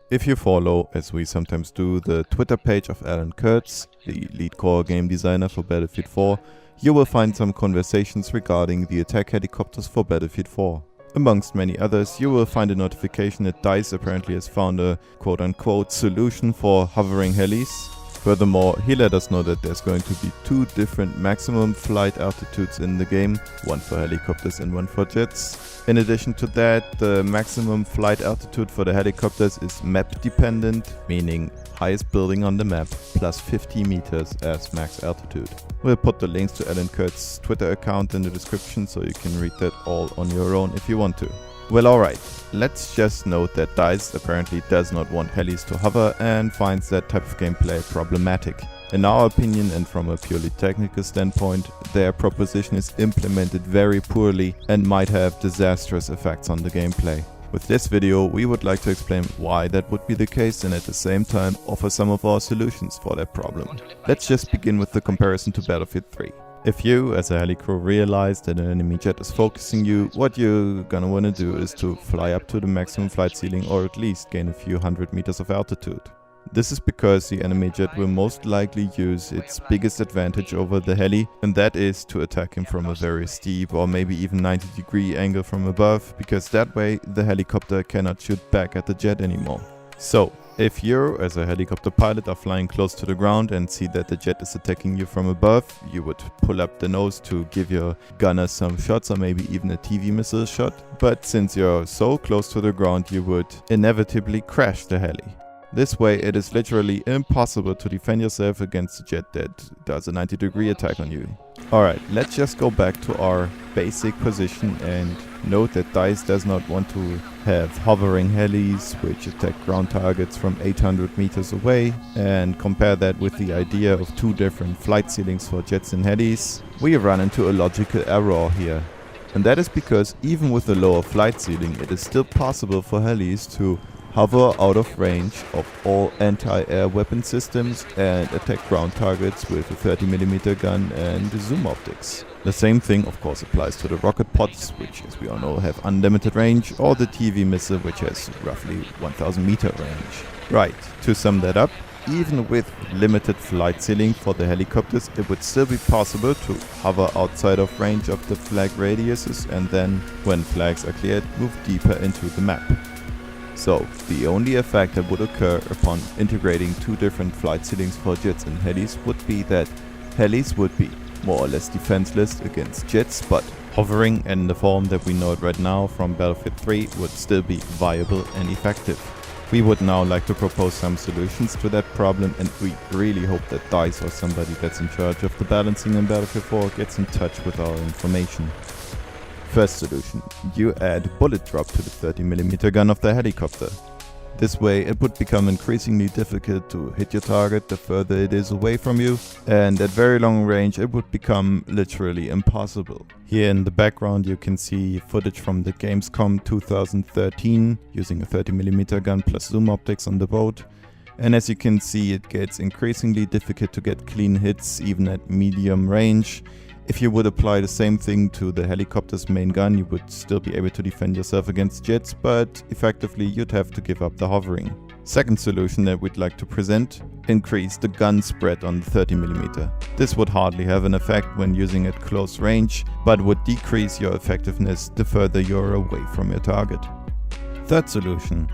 If you follow, as we sometimes do, the Twitter page of Kertz, the lead core game designer for Battlefield 4, you will find some conversations regarding the attack helicopters for Battlefield 4. Amongst many others, you will find a notification that DICE apparently has found a quote-unquote solution for hovering helis. Furthermore, he let us know that there's going to be 2 different maximum flight altitudes in the game, one for helicopters and one for jets. In addition to that, the maximum flight altitude for the helicopters is map dependent, meaning highest building on the map plus 50 meters as max altitude. We'll put the links to Kertz's Twitter account in the description so you can read that all on your own if you want to. Well, alright, let's just note that DICE apparently does not want helis to hover and finds that type of gameplay problematic. In our opinion, and from a purely technical standpoint, their proposition is implemented very poorly and might have disastrous effects on the gameplay. With this video, we would like to explain why that would be the case and at the same time offer some of our solutions for that problem. Let's just begin with the comparison to Battlefield 3. If you, as a heli crew, realize that an enemy jet is focusing you, what you're gonna wanna do is to fly up to the maximum flight ceiling or at least gain a few hundred meters of altitude. This is because the enemy jet will most likely use its biggest advantage over the heli, and that is to attack him from a very steep or maybe even 90-degree angle from above, because that way the helicopter cannot shoot back at the jet anymore. So, if you, as a helicopter pilot, are flying close to the ground and see that the jet is attacking you from above, you would pull up the nose to give your gunner some shots or maybe even a TV missile shot. But since you're so close to the ground, you would inevitably crash the heli. This way, it is literally impossible to defend yourself against a jet that does a 90-degree attack on you. Alright, let's just go back to our basic position and note that DICE does not want to have hovering helis which attack ground targets from 800 meters away, and compare that with the idea of 2 different flight ceilings for jets and helis. We run into a logical error here. And that is because even with a lower flight ceiling, it is still possible for helis to hover out of range of all anti-air weapon systems and attack ground targets with a 30mm gun and zoom optics. The same thing of course applies to the rocket pods, which as we all know have unlimited range, or the TV missile, which has roughly 1000 meter range. Right, to sum that up, even with limited flight ceiling for the helicopters, it would still be possible to hover outside of range of the flag radiuses and then, when flags are cleared, move deeper into the map. So, the only effect that would occur upon integrating 2 different flight ceilings for jets and helis would be that helis would be more or less defenseless against jets, but hovering in the form that we know it right now from Battlefield 3 would still be viable and effective. We would now like to propose some solutions to that problem, and we really hope that DICE or somebody that's in charge of the balancing in Battlefield 4 gets in touch with our information. First solution, you add bullet drop to the 30mm gun of the helicopter. This way it would become increasingly difficult to hit your target the further it is away from you, and at very long range it would become literally impossible. Here in the background you can see footage from the Gamescom 2013 using a 30mm gun plus zoom optics on the boat. And as you can see, it gets increasingly difficult to get clean hits even at medium range. If you would apply the same thing to the helicopter's main gun, you would still be able to defend yourself against jets, but effectively you'd have to give up the hovering. Second solution that we'd like to present, increase the gun spread on the 30mm. This would hardly have an effect when using at close range, but would decrease your effectiveness the further you're away from your target. Third solution,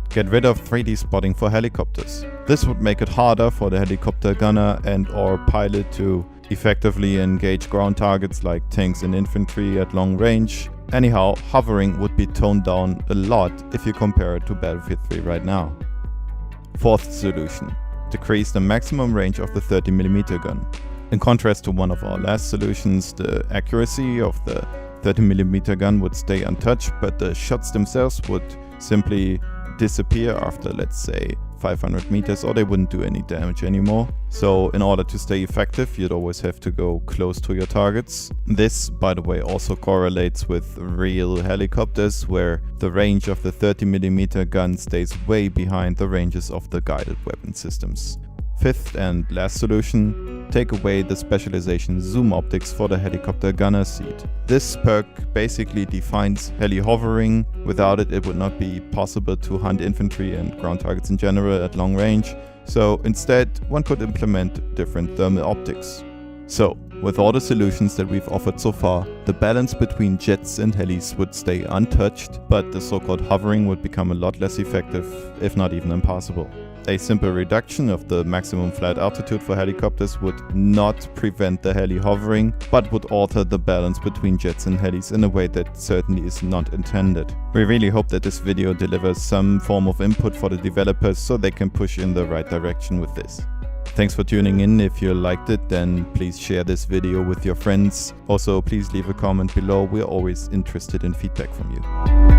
get rid of 3D spotting for helicopters. This would make it harder for the helicopter gunner and or pilot to effectively engage ground targets like tanks and infantry at long range. Anyhow, hovering would be toned down a lot if you compare it to Battlefield 3 right now. Fourth solution, decrease the maximum range of the 30mm gun. In contrast to one of our last solutions, the accuracy of the 30mm gun would stay untouched, but the shots themselves would simply disappear after, let's say, 500 meters, or they wouldn't do any damage anymore. So in order to stay effective, you'd always have to go close to your targets. This, by the way, also correlates with real helicopters, where the range of the 30mm gun stays way behind the ranges of the guided weapon systems. Fifth and last solution, take away the specialization zoom optics for the helicopter gunner seat. This perk basically defines heli hovering. Without it, it would not be possible to hunt infantry and ground targets in general at long range. So instead, one could implement different thermal optics. So, with all the solutions that we've offered so far, the balance between jets and helis would stay untouched, but the so-called hovering would become a lot less effective, if not even impossible. A simple reduction of the maximum flight altitude for helicopters would not prevent the heli hovering, but would alter the balance between jets and helis in a way that certainly is not intended. We really hope that this video delivers some form of input for the developers so they can push in the right direction with this. Thanks for tuning in. If you liked it, then please share this video with your friends. Also, please leave a comment below. We're always interested in feedback from you.